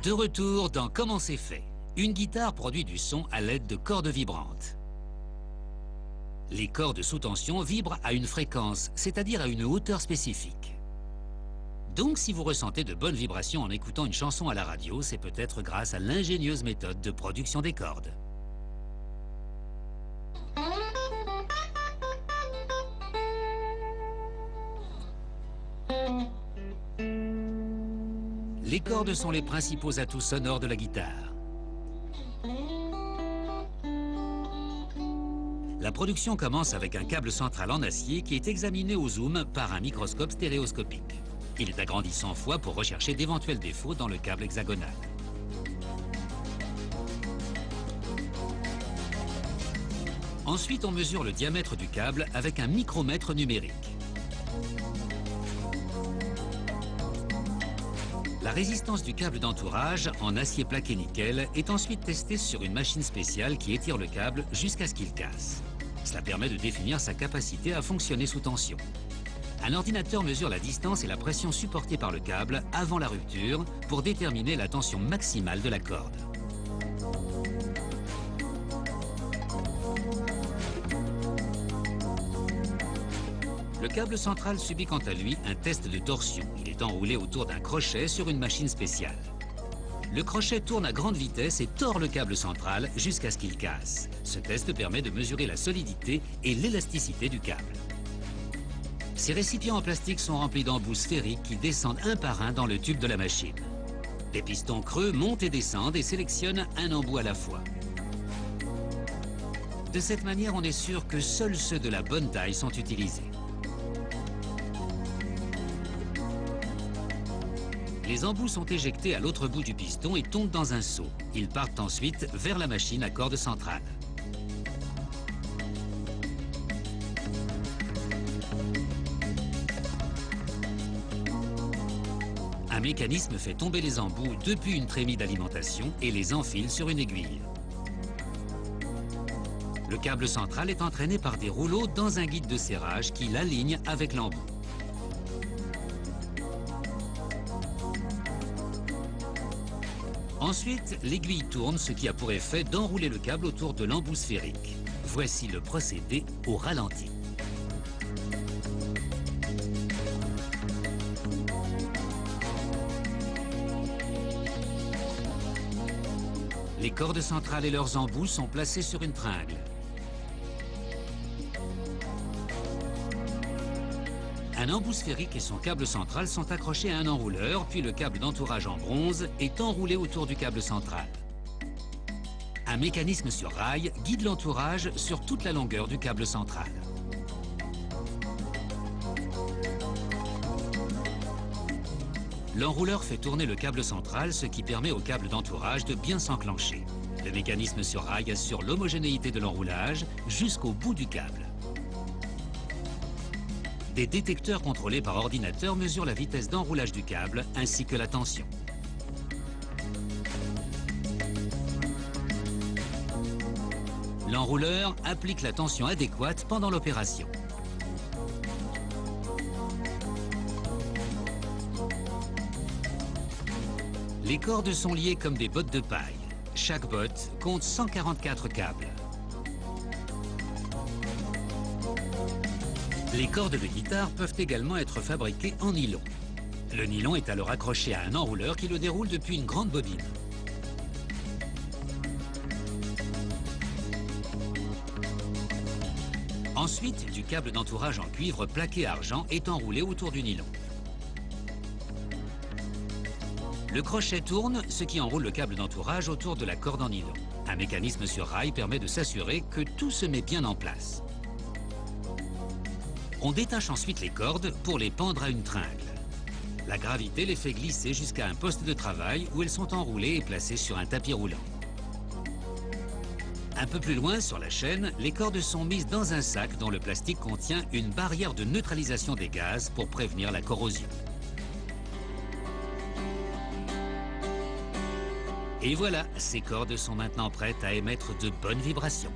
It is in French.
De retour dans Comment c'est fait. Une guitare produit du son à l'aide de cordes vibrantes. Les cordes sous tension vibrent à une fréquence, c'est-à-dire à une hauteur spécifique. Donc si vous ressentez de bonnes vibrations en écoutant une chanson à la radio, c'est peut-être grâce à l'ingénieuse méthode de production des cordes. Les cordes sont les principaux atouts sonores de la guitare. La production commence avec un câble central en acier qui est examiné au zoom par un microscope stéréoscopique. Il est agrandi 100 fois pour rechercher d'éventuels défauts dans le câble hexagonal. Ensuite, on mesure le diamètre du câble avec un micromètre numérique. La résistance du câble d'entourage en acier plaqué nickel est ensuite testée sur une machine spéciale qui étire le câble jusqu'à ce qu'il casse. Cela permet de définir sa capacité à fonctionner sous tension. Un ordinateur mesure la distance et la pression supportée par le câble avant la rupture pour déterminer la tension maximale de la corde. Le câble central subit quant à lui un test de torsion. Il est enroulé autour d'un crochet sur une machine spéciale. Le crochet tourne à grande vitesse et tord le câble central jusqu'à ce qu'il casse. Ce test permet de mesurer la solidité et l'élasticité du câble. Ces récipients en plastique sont remplis d'embouts sphériques qui descendent un par un dans le tube de la machine. Des pistons creux montent et descendent et sélectionnent un embout à la fois. De cette manière, on est sûr que seuls ceux de la bonne taille sont utilisés. Les embouts sont éjectés à l'autre bout du piston et tombent dans un seau. Ils partent ensuite vers la machine à corde centrale. Un mécanisme fait tomber les embouts depuis une trémie d'alimentation et les enfile sur une aiguille. Le câble central est entraîné par des rouleaux dans un guide de serrage qui l'aligne avec l'embout. Ensuite, l'aiguille tourne, ce qui a pour effet d'enrouler le câble autour de l'embout sphérique. Voici le procédé au ralenti. Les cordes centrales et leurs embouts sont placés sur une tringle. Un embout sphérique et son câble central sont accrochés à un enrouleur, puis le câble d'entourage en bronze est enroulé autour du câble central. Un mécanisme sur rail guide l'entourage sur toute la longueur du câble central. L'enrouleur fait tourner le câble central, ce qui permet au câble d'entourage de bien s'enclencher. Le mécanisme sur rail assure l'homogénéité de l'enroulage jusqu'au bout du câble. Des détecteurs contrôlés par ordinateur mesurent la vitesse d'enroulage du câble ainsi que la tension. L'enrouleur applique la tension adéquate pendant l'opération. Les cordes sont liées comme des bottes de paille. Chaque botte compte 144 câbles. Les cordes de guitare peuvent également être fabriquées en nylon. Le nylon est alors accroché à un enrouleur qui le déroule depuis une grande bobine. Ensuite, du câble d'entourage en cuivre plaqué argent est enroulé autour du nylon. Le crochet tourne, ce qui enroule le câble d'entourage autour de la corde en nylon. Un mécanisme sur rail permet de s'assurer que tout se met bien en place. On détache ensuite les cordes pour les pendre à une tringle. La gravité les fait glisser jusqu'à un poste de travail où elles sont enroulées et placées sur un tapis roulant. Un peu plus loin, sur la chaîne, les cordes sont mises dans un sac dont le plastique contient une barrière de neutralisation des gaz pour prévenir la corrosion. Et voilà, ces cordes sont maintenant prêtes à émettre de bonnes vibrations.